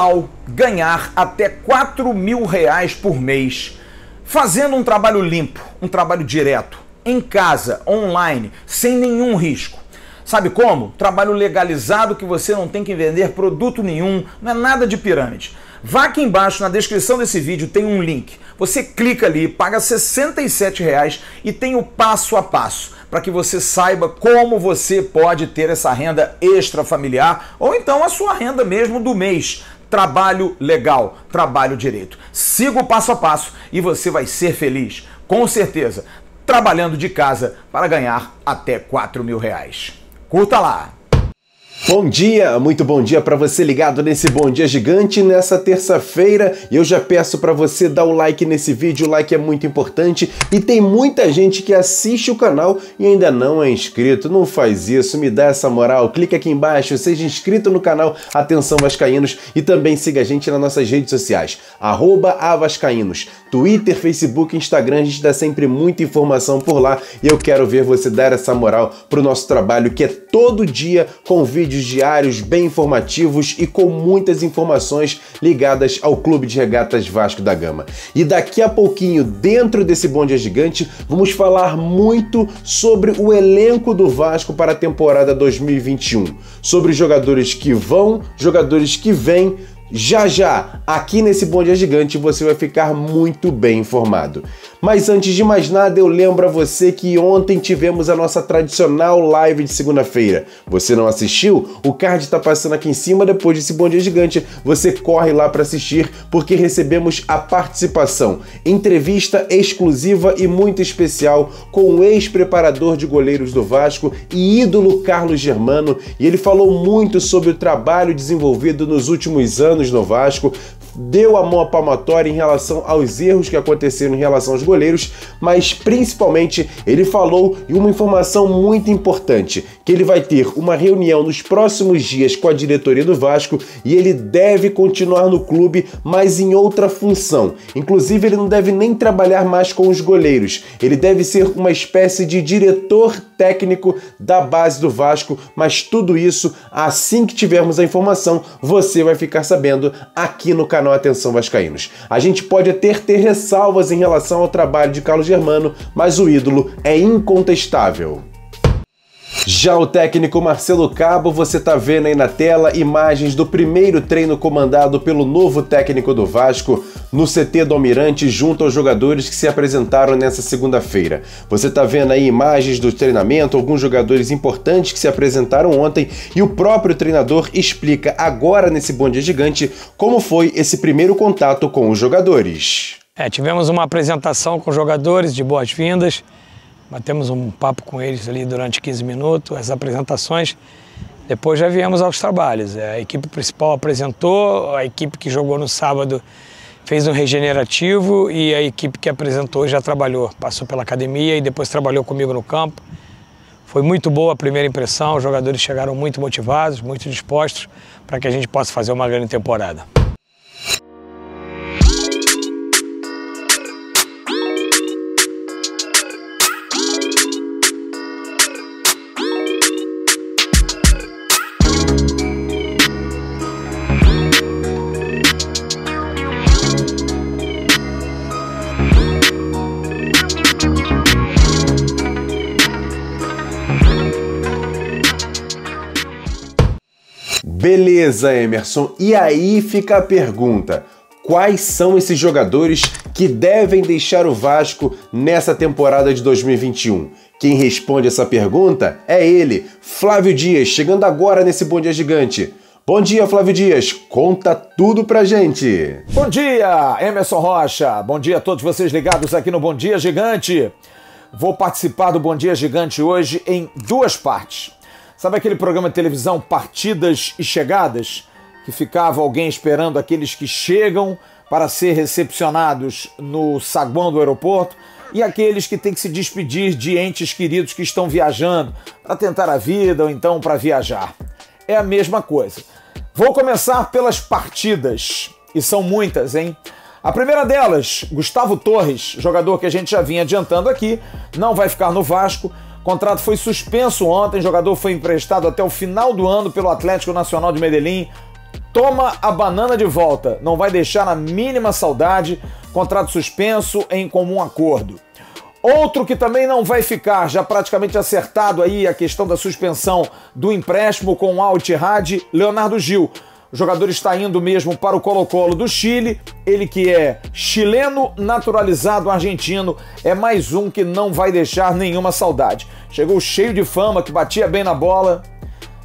tal ganhar até R$ 4.000 por mês fazendo um trabalho limpo, um trabalho direto, em casa, online, sem nenhum risco? Sabe como? Trabalho legalizado que você não tem que vender produto nenhum, não é nada de pirâmide. Vá aqui embaixo na descrição desse vídeo, tem um link. Você clica ali, paga R$ 67 e tem o passo a passo para que você saiba como você pode ter essa renda extra familiar ou então a sua renda mesmo do mês. Trabalho legal, trabalho direito. Siga o passo a passo e você vai ser feliz, com certeza, trabalhando de casa para ganhar até R$ 4.000. Curta lá! Bom dia, muito bom dia para você ligado nesse Bom Dia Gigante nessa terça-feira. E eu já peço para você dar o like nesse vídeo, o like é muito importante. E tem muita gente que assiste o canal e ainda não é inscrito. Não faz isso, me dá essa moral. Clica aqui embaixo, seja inscrito no canal Atenção Vascaínos e também siga a gente nas nossas redes sociais, @avascaínos, Twitter, Facebook, Instagram. A gente dá sempre muita informação por lá e eu quero ver você dar essa moral pro nosso trabalho, que é todo dia com vídeos diários bem informativos e com muitas informações ligadas ao Clube de Regatas Vasco da Gama. E daqui a pouquinho, dentro desse Bom Dia Gigante, vamos falar muito sobre o elenco do Vasco para a temporada 2021, sobre jogadores que vão, jogadores que vêm. Já, aqui nesse Bom Dia Gigante você vai ficar muito bem informado. Mas antes de mais nada, eu lembro a você que ontem tivemos a nossa tradicional live de segunda-feira. Você não assistiu? O card tá passando aqui em cima. Depois desse Bom Dia Gigante, você corre lá para assistir, porque recebemos a participação, entrevista exclusiva e muito especial com o ex-preparador de goleiros do Vasco e ídolo Carlos Germano, e ele falou muito sobre o trabalho desenvolvido nos últimos anos no Vasco, deu a mão à palmatória em relação aos erros que aconteceram em relação aos goleiros, mas principalmente ele falou em uma informação muito importante, que ele vai ter uma reunião nos próximos dias com a diretoria do Vasco e ele deve continuar no clube, mas em outra função. Inclusive ele não deve nem trabalhar mais com os goleiros, ele deve ser uma espécie de diretor técnico da base do Vasco, mas tudo isso, assim que tivermos a informação, você vai ficar sabendo aqui no canal Atenção Vascaínos. A gente pode até ter ressalvas em relação ao trabalho de Carlos Germano, mas o ídolo é incontestável. Já o técnico Marcelo Cabo, você tá vendo aí na tela imagens do primeiro treino comandado pelo novo técnico do Vasco no CT do Almirante junto aos jogadores que se apresentaram nessa segunda-feira. Você tá vendo aí imagens do treinamento, alguns jogadores importantes que se apresentaram ontem e o próprio treinador explica agora nesse Bom Dia Gigante como foi esse primeiro contato com os jogadores. Tivemos uma apresentação com os jogadores de boas-vindas. Batemos um papo com eles ali durante 15 minutos, as apresentações. Depois já viemos aos trabalhos. A equipe principal apresentou, a equipe que jogou no sábado fez um regenerativo e a equipe que apresentou já trabalhou. Passou pela academia e depois trabalhou comigo no campo. Foi muito boa a primeira impressão, os jogadores chegaram muito motivados, muito dispostos para que a gente possa fazer uma grande temporada. Beleza, Emerson. E aí fica a pergunta: quais são esses jogadores que devem deixar o Vasco nessa temporada de 2021? Quem responde essa pergunta é ele, Flávio Dias, chegando agora nesse Bom Dia Gigante. Bom dia, Flávio Dias. Conta tudo pra gente. Bom dia, Emerson Rocha. Bom dia a todos vocês ligados aqui no Bom Dia Gigante. Vou participar do Bom Dia Gigante hoje em duas partes. Sabe aquele programa de televisão Partidas e Chegadas? Que ficava alguém esperando aqueles que chegam para ser recepcionados no saguão do aeroporto e aqueles que têm que se despedir de entes queridos que estão viajando para tentar a vida ou então para viajar. É a mesma coisa. Vou começar pelas partidas, e são muitas, hein? A primeira delas, Gustavo Torres, jogador que a gente já vinha adiantando aqui, não vai ficar no Vasco. O contrato foi suspenso ontem, o jogador foi emprestado até o final do ano pelo Atlético Nacional de Medellín. toma a banana de volta, não vai deixar na mínima saudade, contrato suspenso em comum acordo. Outro que também não vai ficar, já praticamente acertado aí a questão da suspensão do empréstimo com o Al Ittihad, Leonardo Gil. O jogador está indo mesmo para o Colo-Colo do Chile, ele que é chileno naturalizado argentino, é mais um que não vai deixar nenhuma saudade. Chegou cheio de fama, que batia bem na bola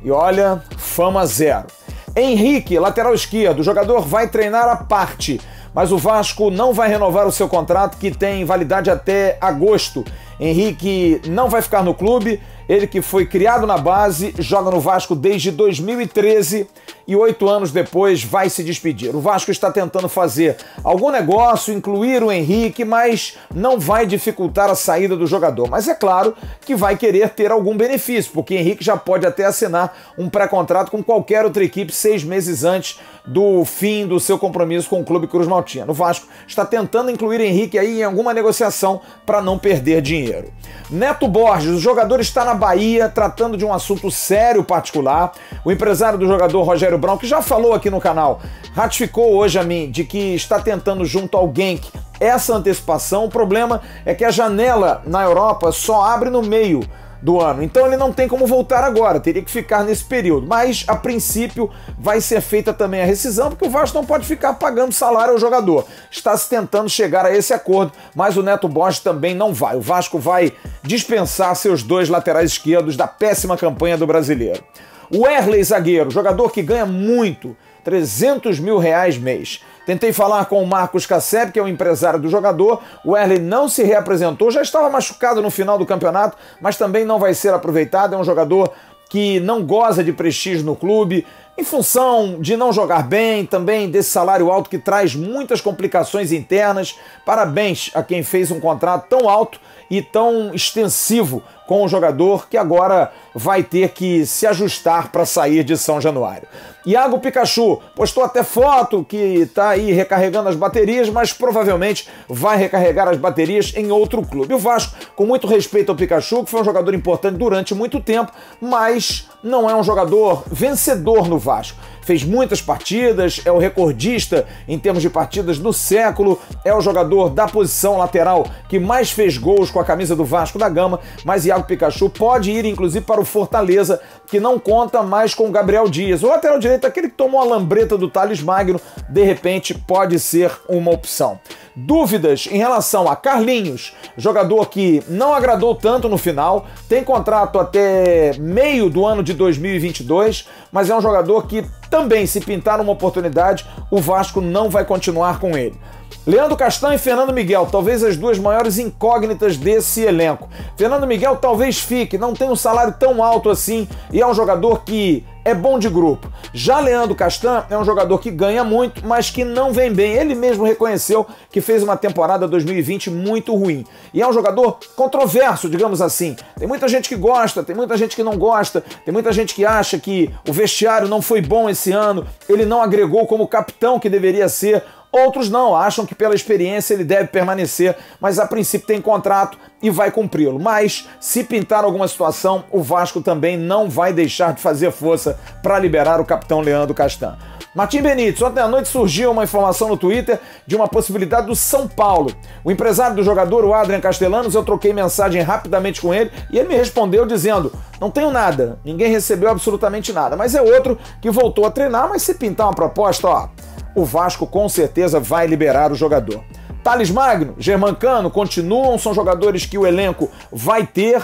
e olha, fama zero. Henrique, lateral esquerdo, o jogador vai treinar à parte, mas o Vasco não vai renovar o seu contrato, que tem validade até agosto. Henrique não vai ficar no clube, ele que foi criado na base, joga no Vasco desde 2013 e 8 anos depois vai se despedir. O Vasco está tentando fazer algum negócio, incluir o Henrique, mas não vai dificultar a saída do jogador. Mas é claro que vai querer ter algum benefício, porque Henrique já pode até assinar um pré-contrato com qualquer outra equipe 6 meses antes do fim do seu compromisso com o Clube Cruz Maltina. O Vasco está tentando incluir Henrique aí em alguma negociação para não perder dinheiro. Neto Borges, o jogador está na Bahia tratando de um assunto sério particular. O empresário do jogador, Rogério Brown, que já falou aqui no canal, ratificou hoje a mim de que está tentando junto ao Genk essa antecipação. O problema é que a janela na Europa só abre no meio do ano, então ele não tem como voltar agora, teria que ficar nesse período, mas a princípio vai ser feita também a rescisão, porque o Vasco não pode ficar pagando salário ao jogador, está se tentando chegar a esse acordo, mas o Neto Borges também não vai. O Vasco vai dispensar seus 2 laterais esquerdos da péssima campanha do brasileiro. O Wesley, zagueiro, jogador que ganha muito, R$300 mil mês. Tentei falar com o Marcos Casseb, que é o empresário do jogador. O Wesley não se reapresentou, já estava machucado no final do campeonato, mas também não vai ser aproveitado. É um jogador que não goza de prestígio no clube, em função de não jogar bem, também desse salário alto que traz muitas complicações internas. Parabéns a quem fez um contrato tão alto e tão extensivo com o jogador, que agora vai ter que se ajustar para sair de São Januário. Iago Pikachu postou até foto que está aí recarregando as baterias, mas provavelmente vai recarregar as baterias em outro clube. O Vasco, com muito respeito ao Pikachu, que foi um jogador importante durante muito tempo, mas não é um jogador vencedor no Vasco. Fez muitas partidas, é o recordista em termos de partidas no século, é o jogador da posição lateral que mais fez gols com a camisa do Vasco da Gama, mas Iago Pikachu pode ir inclusive para o Fortaleza, que não conta mais com o Gabriel Dias. O lateral direito, aquele que tomou a lambreta do Thales Magno, de repente pode ser uma opção. Dúvidas em relação a Carlinhos, jogador que não agradou tanto no final, tem contrato até meio do ano de 2022, mas é um jogador que também, se pintar uma oportunidade, o Vasco não vai continuar com ele. Leandro Castan e Fernando Miguel, talvez as 2 maiores incógnitas desse elenco. Fernando Miguel talvez fique, não tem um salário tão alto assim e é um jogador que é bom de grupo. Já Leandro Castan é um jogador que ganha muito, mas que não vem bem. Ele mesmo reconheceu que fez uma temporada 2020 muito ruim. E é um jogador controverso, digamos assim. Tem muita gente que gosta, tem muita gente que não gosta, tem muita gente que acha que o vestiário não foi bom esse ano, ele não agregou como capitão que deveria ser. Outros não, acham que pela experiência ele deve permanecer, mas a princípio tem contrato e vai cumpri-lo. Mas se pintar alguma situação, o Vasco também não vai deixar de fazer força para liberar o capitão Leandro Castan. Martim Benítez, ontem à noite surgiu uma informação no Twitter de uma possibilidade do São Paulo. O empresário do jogador, o Adrian Castellanos, eu troquei mensagem rapidamente com ele e ele me respondeu dizendo: não tenho nada, ninguém recebeu absolutamente nada, mas é outro que voltou a treinar, mas se pintar uma proposta, ó, o Vasco com certeza vai liberar o jogador. Thales Magno, Germancano continuam, são jogadores que o elenco vai ter.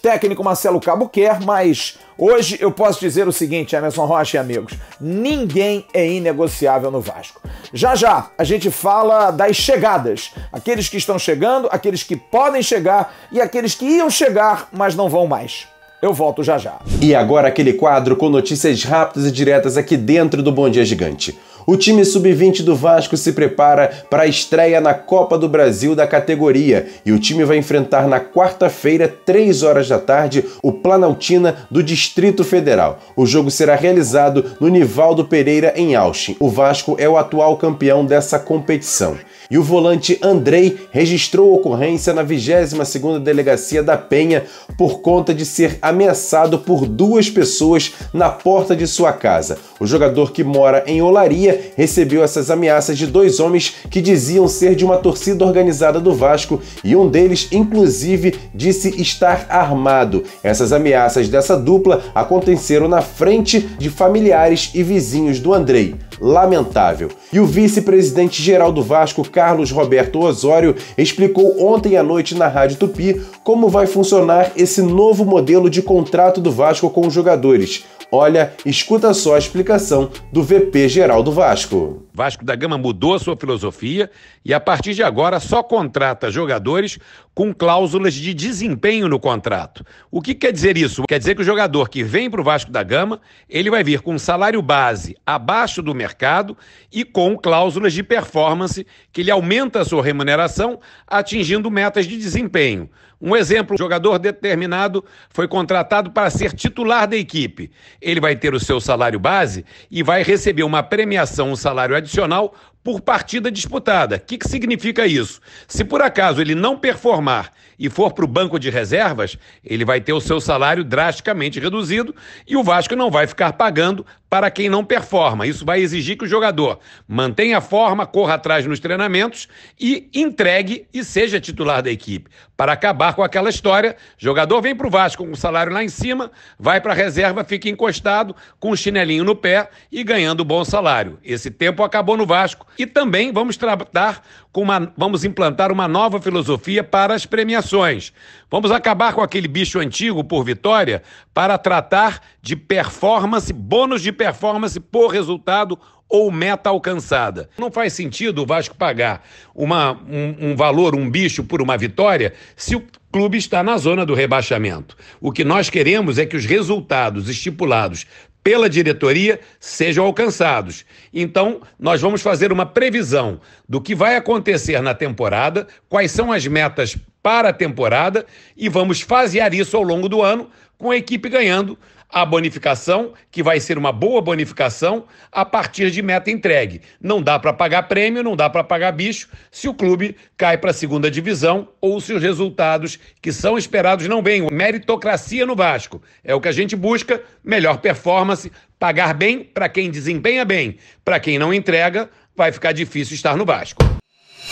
Técnico Marcelo Cabo quer, mas hoje eu posso dizer o seguinte, Emerson Rocha e amigos, ninguém é inegociável no Vasco. Já já a gente fala das chegadas, aqueles que estão chegando, aqueles que podem chegar e aqueles que iam chegar, mas não vão mais. Eu volto já já. E agora aquele quadro com notícias rápidas e diretas aqui dentro do Bom Dia Gigante. O time sub-20 do Vasco se prepara para a estreia na Copa do Brasil da categoria e o time vai enfrentar na quarta-feira, 3 horas da tarde, o Planaltina do Distrito Federal. O jogo será realizado no Nivaldo Pereira, em Auschwitz. O Vasco é o atual campeão dessa competição. E o volante Andrei registrou ocorrência na 22ª Delegacia da Penha por conta de ser ameaçado por 2 pessoas na porta de sua casa. O jogador, que mora em Olaria, recebeu essas ameaças de dois homens que diziam ser de uma torcida organizada do Vasco, e um deles, inclusive, disse estar armado. Essas ameaças dessa dupla aconteceram na frente de familiares e vizinhos do Andrei. Lamentável. E o vice-presidente geral do Vasco, Carlos Roberto Osório, explicou ontem à noite na Rádio Tupi como vai funcionar esse novo modelo de contrato do Vasco com os jogadores. Olha, escuta só a explicação do VP geral do Vasco. Vasco da Gama mudou a sua filosofia e, a partir de agora, só contrata jogadores com cláusulas de desempenho no contrato. O que quer dizer isso? Quer dizer que o jogador que vem para o Vasco da Gama, ele vai vir com um salário base abaixo do mercado e com cláusulas de performance, que ele aumenta a sua remuneração atingindo metas de desempenho. Um exemplo, um jogador determinado foi contratado para ser titular da equipe. Ele vai ter o seu salário base e vai receber uma premiação, um salário adicional por partida disputada. O que significa isso? Se por acaso ele não performar e for para o banco de reservas, ele vai ter o seu salário drasticamente reduzido e o Vasco não vai ficar pagando para quem não performa. Isso vai exigir que o jogador mantenha a forma, corra atrás nos treinamentos e entregue e seja titular da equipe. Para acabar com aquela história, jogador vem para o Vasco com o salário lá em cima, vai para a reserva, fica encostado com um chinelinho no pé e ganhando bom salário. Esse tempo acabou no Vasco. E também vamos implantar uma nova filosofia para as premiações. Vamos acabar com aquele bicho antigo por vitória para tratar de performance, bônus de performance por resultado ou meta alcançada. Não faz sentido o Vasco pagar um valor, um bicho por uma vitória, se o clube está na zona do rebaixamento. O que nós queremos é que os resultados estipulados pela diretoria sejam alcançados. Então, nós vamos fazer uma previsão do que vai acontecer na temporada, quais são as metas para a temporada e vamos fasear isso ao longo do ano com a equipe ganhando a bonificação, que vai ser uma boa bonificação a partir de meta entregue. Não dá para pagar prêmio, não dá para pagar bicho se o clube cai para a segunda divisão ou se os resultados que são esperados não vêm. Meritocracia no Vasco é o que a gente busca, melhor performance, pagar bem para quem desempenha bem. Para quem não entrega, vai ficar difícil estar no Vasco.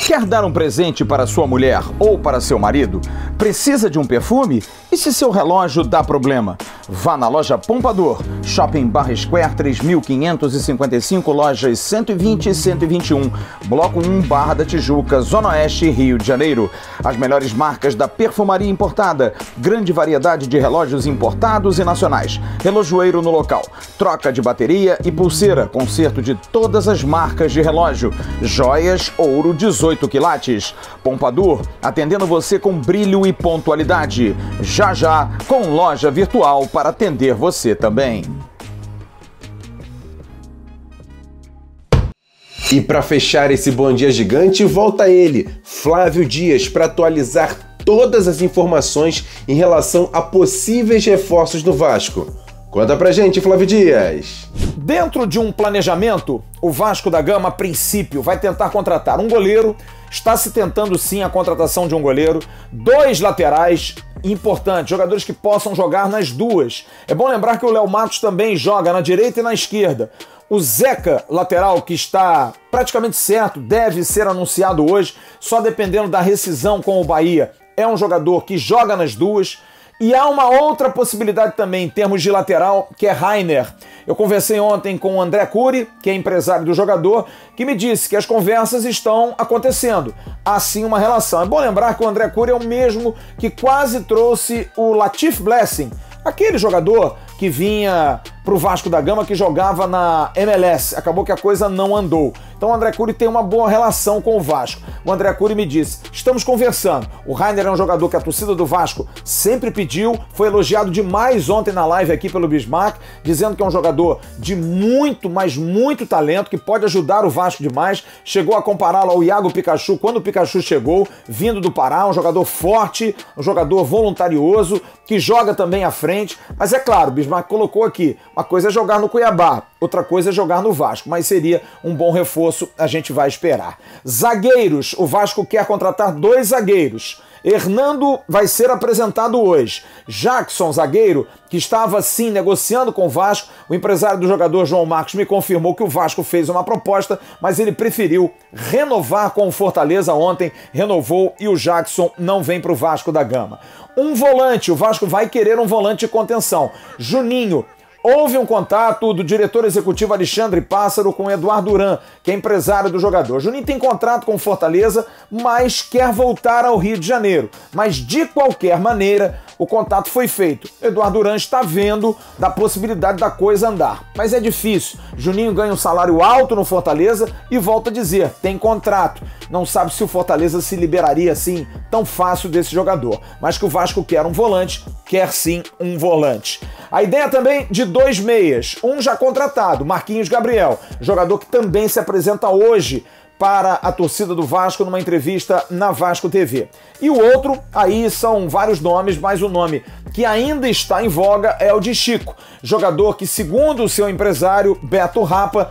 Quer dar um presente para sua mulher ou para seu marido? Precisa de um perfume? E se seu relógio dá problema? Vá na loja Pompador, Shopping Barra Square 3555, lojas 120 e 121, Bloco 1, Barra da Tijuca, Zona Oeste, Rio de Janeiro. As melhores marcas da perfumaria importada, grande variedade de relógios importados e nacionais, relojoeiro no local, troca de bateria e pulseira, conserto de todas as marcas de relógio, joias, ouro 18 quilates. Pompador, atendendo você com brilho e pontualidade. Já já, com loja virtual para atender você também. E para fechar esse Bom Dia Gigante, volta ele, Flávio Dias, para atualizar todas as informações em relação a possíveis reforços do Vasco. Conta pra gente, Flávio Dias. Dentro de um planejamento, o Vasco da Gama, a princípio, vai tentar contratar um goleiro. Está se tentando sim a contratação de um goleiro, 2 laterais importantes, jogadores que possam jogar nas duas. É bom lembrar que o Léo Matos também joga na direita e na esquerda. O Zeca, lateral, que está praticamente certo, deve ser anunciado hoje, só dependendo da rescisão com o Bahia. É um jogador que joga nas duas. E há uma outra possibilidade também em termos de lateral, que é Rainer. Eu conversei ontem com o André Cury, que é empresário do jogador, que me disse que as conversas estão acontecendo. Há sim uma relação. É bom lembrar que o André Cury é o mesmo que quase trouxe o Latif Blessing, aquele jogador que vinha pro Vasco da Gama, que jogava na MLS. Acabou que a coisa não andou. Então o André Cury tem uma boa relação com o Vasco. O André Cury me disse, estamos conversando. O Rainer é um jogador que a torcida do Vasco sempre pediu, foi elogiado demais ontem na live aqui pelo Bismarck, dizendo que é um jogador de muito, mas muito talento, que pode ajudar o Vasco demais. Chegou a compará-lo ao Iago Pikachu quando o Pikachu chegou, vindo do Pará, um jogador forte, um jogador voluntarioso, que joga também à frente. Mas é claro, o Bismarck colocou aqui, Uma coisa é jogar no Cuiabá, outra coisa é jogar no Vasco, mas seria um bom reforço, a gente vai esperar. Zagueiros, o Vasco quer contratar 2 zagueiros. Hernando vai ser apresentado hoje. Jackson, zagueiro, que estava sim negociando com o Vasco, o empresário do jogador João Marcos me confirmou que o Vasco fez uma proposta, mas ele preferiu renovar com o Fortaleza ontem, renovou e o Jackson não vem para o Vasco da Gama. Um volante, o Vasco vai querer um volante de contenção. Juninho. Houve um contato do diretor executivo Alexandre Pássaro com Eduardo Duran, que é empresário do jogador. Juninho tem contrato com o Fortaleza, mas quer voltar ao Rio de Janeiro. Mas, de qualquer maneira, o contato foi feito. Eduardo Duran está vendo da possibilidade da coisa andar. Mas é difícil. Juninho ganha um salário alto no Fortaleza e volta a dizer, tem contrato. Não sabe se o Fortaleza se liberaria assim tão fácil desse jogador. Mas que o Vasco quer um volante, quer sim um volante. A ideia também de 2 meias, um já contratado, Marquinhos Gabriel, jogador que também se apresenta hoje para a torcida do Vasco numa entrevista na Vasco TV. E o outro, aí são vários nomes, mas o nome que ainda está em voga é o de Chico, jogador que, segundo o seu empresário Beto Rapa,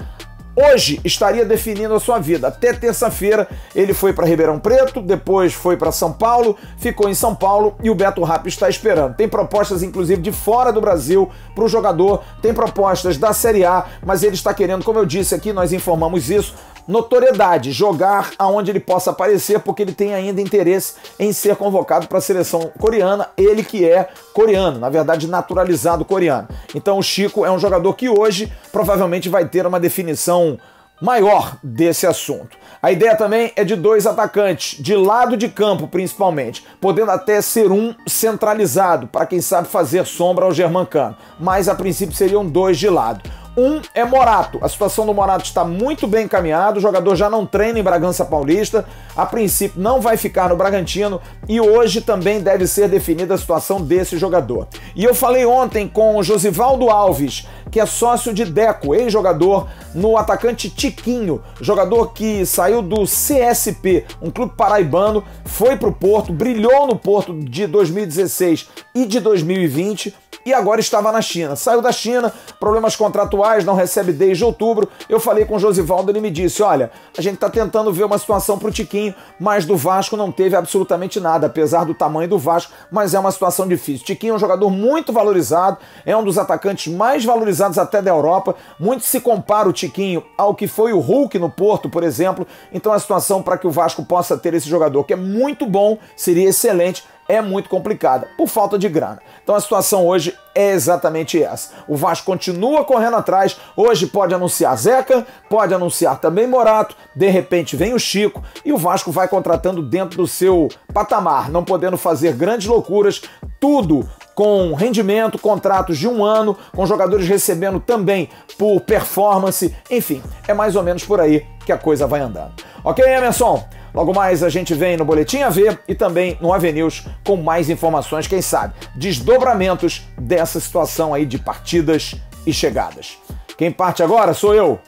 hoje estaria definindo a sua vida. Até terça-feira ele foi para Ribeirão Preto, depois foi para São Paulo, ficou em São Paulo e o Beto Rapa está esperando. Tem propostas inclusive de fora do Brasil para o jogador, tem propostas da Série A, mas ele está querendo, como eu disse aqui, nós informamos isso, notoriedade, jogar aonde ele possa aparecer, porque ele tem ainda interesse em ser convocado para a seleção coreana, ele que é coreano, na verdade naturalizado coreano. Então o Chico é um jogador que hoje provavelmente vai ter uma definição maior desse assunto. A ideia também é de 2 atacantes, de lado de campo principalmente, podendo até ser um centralizado, para quem sabe fazer sombra ao Germancano, mas a princípio seriam 2 de lado. Um é Morato. A situação do Morato está muito bem encaminhada, o jogador já não treina em Bragança Paulista, a princípio não vai ficar no Bragantino e hoje também deve ser definida a situação desse jogador. E eu falei ontem com o Josivaldo Alves, que é sócio de Deco, ex-jogador, no atacante Tiquinho, jogador que saiu do CSP, um clube paraibano, foi para o Porto, brilhou no Porto de 2016 e de 2020, e agora estava na China. Saiu da China, problemas contratuais, não recebe desde outubro. Eu falei com o Josivaldo, ele me disse, olha, a gente está tentando ver uma situação para o Tiquinho, mas do Vasco não teve absolutamente nada, apesar do tamanho do Vasco, mas é uma situação difícil. Tiquinho é um jogador muito valorizado, é um dos atacantes mais valorizados até da Europa, muito se compara o Tiquinho ao que foi o Hulk no Porto, por exemplo, então a situação para que o Vasco possa ter esse jogador, que é muito bom, seria excelente, é muito complicada, por falta de grana. Então a situação hoje é exatamente essa. O Vasco continua correndo atrás, hoje pode anunciar Zeca, pode anunciar também Morato, de repente vem o Chico, e o Vasco vai contratando dentro do seu patamar, não podendo fazer grandes loucuras, tudo com rendimento, contratos de 1 ano, com jogadores recebendo também por performance, enfim, é mais ou menos por aí que a coisa vai andando. Ok, Emerson? Logo mais a gente vem no Boletim AV e também no AV News com mais informações, quem sabe, desdobramentos dessa situação aí de partidas e chegadas. Quem parte agora sou eu.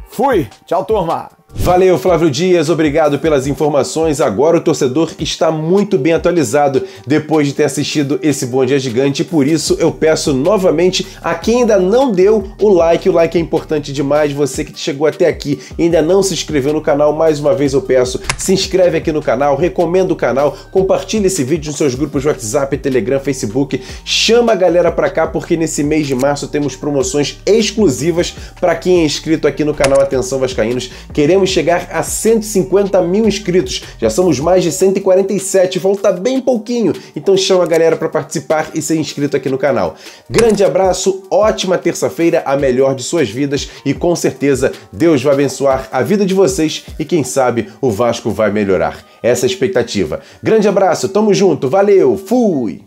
Fui! Tchau, turma! Valeu, Flávio Dias, obrigado pelas informações. Agora o torcedor está muito bem atualizado depois de ter assistido esse Bom Dia Gigante, por isso eu peço novamente a quem ainda não deu o like é importante demais. Você que chegou até aqui e ainda não se inscreveu no canal, mais uma vez eu peço, se inscreve aqui no canal, recomenda o canal, compartilha esse vídeo nos seus grupos de WhatsApp, Telegram, Facebook, chama a galera pra cá porque nesse mês de março temos promoções exclusivas para quem é inscrito aqui no canal Atenção Vascaínos. Queremos chegar a 150 mil inscritos, já somos mais de 147, falta bem pouquinho, então chama a galera para participar e ser inscrito aqui no canal. Grande abraço, ótima terça-feira, a melhor de suas vidas e com certeza Deus vai abençoar a vida de vocês e quem sabe o Vasco vai melhorar. Essa é a expectativa. Grande abraço, tamo junto, valeu, fui!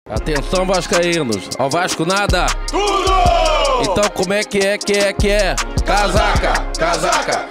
Atenção, vascaínos, ao Vasco nada! Tudo! Então como é que é? Casaca!